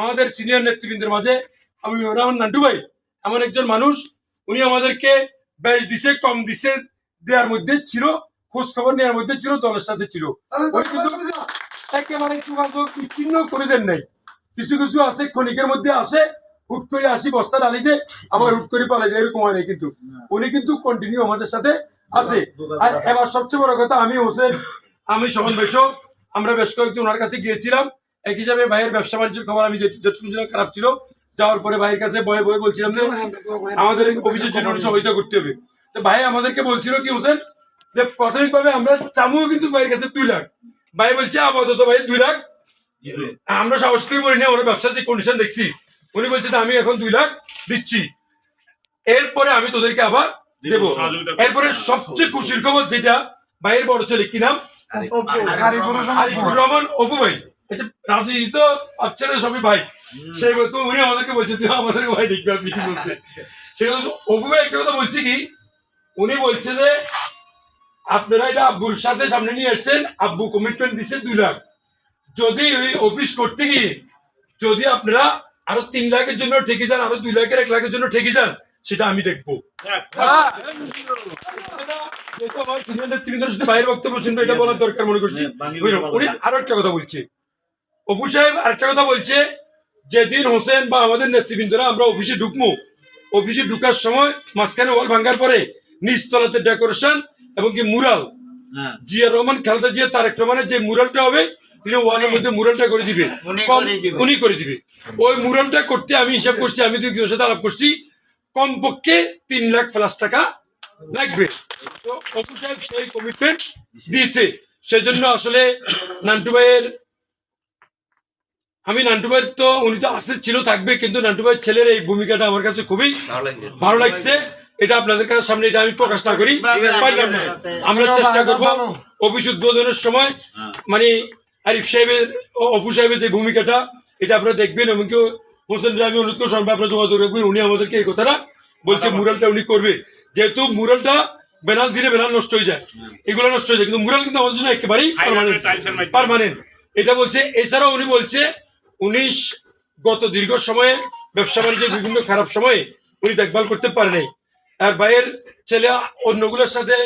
আমাদের সিনিয়র নেতৃবৃন্দের মাঝে হাবিবুর রহমান নান্টু ভাই এমন একজন মানুষ, উনি আমাদেরকে বেশ দিছে কম দিছে দেওয়ার মধ্যে ছিল, খোঁজ খবর নেওয়ার মধ্যে ছিল, দলের সাথে ছিল। একেবারে যোগাযোগ বিচ্ছিন্ন করে দেন নাই। কিছু কিছু আছে ক্ষণিকের মধ্যে আসে, হুট করে আসি বস্তা ডালিতে, আবার হুট করে পালাই যায়, এরকম হয় নাই। কিন্তু উনি কিন্তু কন্টিনিউ আমাদের সাথে আছে। আর এবার সবচেয়ে বড় কথা, আমি হোসেন, আমি শোভন বৈশ্য, আমরা বেশ কয়েকজন ওনার কাছে গিয়েছিলাম। এক হিসাবে ভাইয়ের ব্যবসা বাণিজ্যের খবর আমি যতটুকু খারাপ ছিল, যাওয়ার পরে ভাইয়ের কাছে বয়ে বয়ে বলছিলাম যে আমাদের অফিসের জন্য সহায়তা করতে হবে। তো ভাই আমাদেরকে বলছিল কি হোসেন, যে প্রাথমিকভাবে আমরা চামুও কিন্তু ভাইয়ের কাছে 2 লাখ। ভাই বলছে আপাতত ভাই 2 লাখ আমরা সাহস করে বলি না, ওনার ব্যবসার যে কন্ডিশন দেখছি, উনি বলছে আমি এখন 2 লাখ দিচ্ছি, এরপরে আমি তোদেরকে আবার দেবো। এরপরে সবচেয়ে খুশির খবর যেটা, ভাইয়ের বড় ছেলে কি নাম, আরিফুর রহমান অপু ভাই, রাজনীতি তো আপনারা সবই ভাই, সেই তো উনি আমাদেরকে বলছে আমাদেরকে ভাই দেখবে পিছু বলছে। সেই অপু ভাই একটা কথা বলছে কি, উনি বলছে যে আপনারা এটা আব্বুর সাথে সামনে নিয়ে এসছেন, আব্বু কমিটমেন্ট দিচ্ছে 2 লাখ, যদি ওই অফিস করতে গিয়ে যদি আপনারা আরো 3 লাখের জন্য ঠেকে যান, আরো 2 লাখের 1 লাখের জন্য ঠেকে যান, সেটা আমি দেখবো। বাইরের বক্তব্য শুনবে, এটা বলার দরকার মনে করছি। উনি আরো একটা কথা বলছে, অপু সাহেব আরেকটা কথা বলছে, যেদিন হোসেন বা আমাদের নেতৃবৃন্দরা আমরা অফিসে ঢুকবো, অফিসে ঢুকার সময় মাঝখানে ওয়াল ভাঙ্গার পরে নিচতলাতে ডেকোরেশন এবং কি মুরাল, জিয়া রহমান, খালেদা জিয়া, তারেক রহমানের যে মুরালটা হবে, তিনি ওয়ালের মধ্যে মুরালটা করে দিবে, উনি করে দিবে। ওই মুরালটা করতে আমি হিসাব করছি, আমি দুজনের সাথে আলাপ করছি, কমপক্ষে 3 লাখ প্লাস টাকা লাগবে। তো অপু সাহেব সেই কমিটমেন্ট দিয়েছে। সেজন্য আসলে নান্টু ভাইয়ের, আমি নান্টু ভাইয়ের তো উনি তো আসে ছিল, থাকবে, কিন্তু নান্টু ভাইয়ের ছেলের এই ভূমিকাটা আমার কাছে খুবই ভালো লাগছে। এটা আপনাদের কাছে সামনে এটা আমি প্রকাশ না করি পারলাম না। আমরা চেষ্টা করবো অফিস উদ্বোধনের সময় মানে আরিফ সাহেবের, অপু সাহেবের যে ভূমিকাটা, এটা আপনারা দেখবেন। এবং কেউ হোসেন আমি অনুরোধ করছি আপনারা যোগাযোগ রাখবেন। উনি আমাদেরকে এই কথাটা বলছে, মুরালটা উনি করবে, যেহেতু মুরালটা বেনাল দিলে বেনাল নষ্ট হয়ে যায়, এগুলো নষ্ট হয়ে যায়, কিন্তু মুরাল কিন্তু আমাদের জন্য একেবারেই পার্মানেন্ট, এটা বলছে। এছাড়াও উনি বলছে, উনি গত দীর্ঘ সময়ে ব্যবসা বাণিজ্যের বিভিন্ন খারাপ সময়ে উনি দেখভাল করতে পারে নাই। আর ভাইয়ের ছেলে অন্যগুলোর সাথে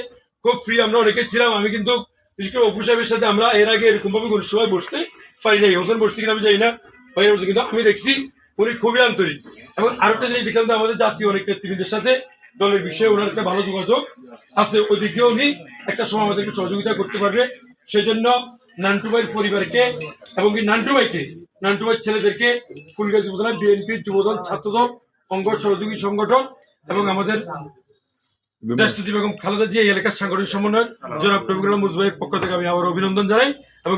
খুব ফ্রি, আমরা অনেকে ছিলাম। আমি কিন্তু বিশেষ করে অপু সাহেবের সাথে আমরা এর আগে এরকম ভাবে কোনো সময় বসতে পারি নাই। হোসেন বসছি কিনা আমি জানি না, ভাইয়ের বসছে, কিন্তু আমি দেখছি উনি খুবই আন্তরিক। এবং আরেকটা জিনিস দেখলাম যে আমাদের জাতীয় অনেক নেতৃবৃন্দের সাথে দলের বিষয়ে ওনার একটা ভালো যোগাযোগ আছে, ওই দিক দিয়ে উনি একটা সময় আমাদেরকে সহযোগিতা করতে পারবে। সেই জন্য নান্টু ভাইয়ের পরিবারকে এবং কি নান্টু ভাইয়ের ছেলেদেরকে ফুলগাজী উপজেলা বিএনপি, যুবদল, ছাত্রদল, অঙ্গ সহযোগী সংগঠন এবং আমাদের দেশটি বেগম খালেদা জিয়া এলাকার সাংগঠনিক সমন্বয়ক জনাব রবিকুল মুজবাইয়ের পক্ষ থেকে আমি আবার অভিনন্দন জানাই। এবং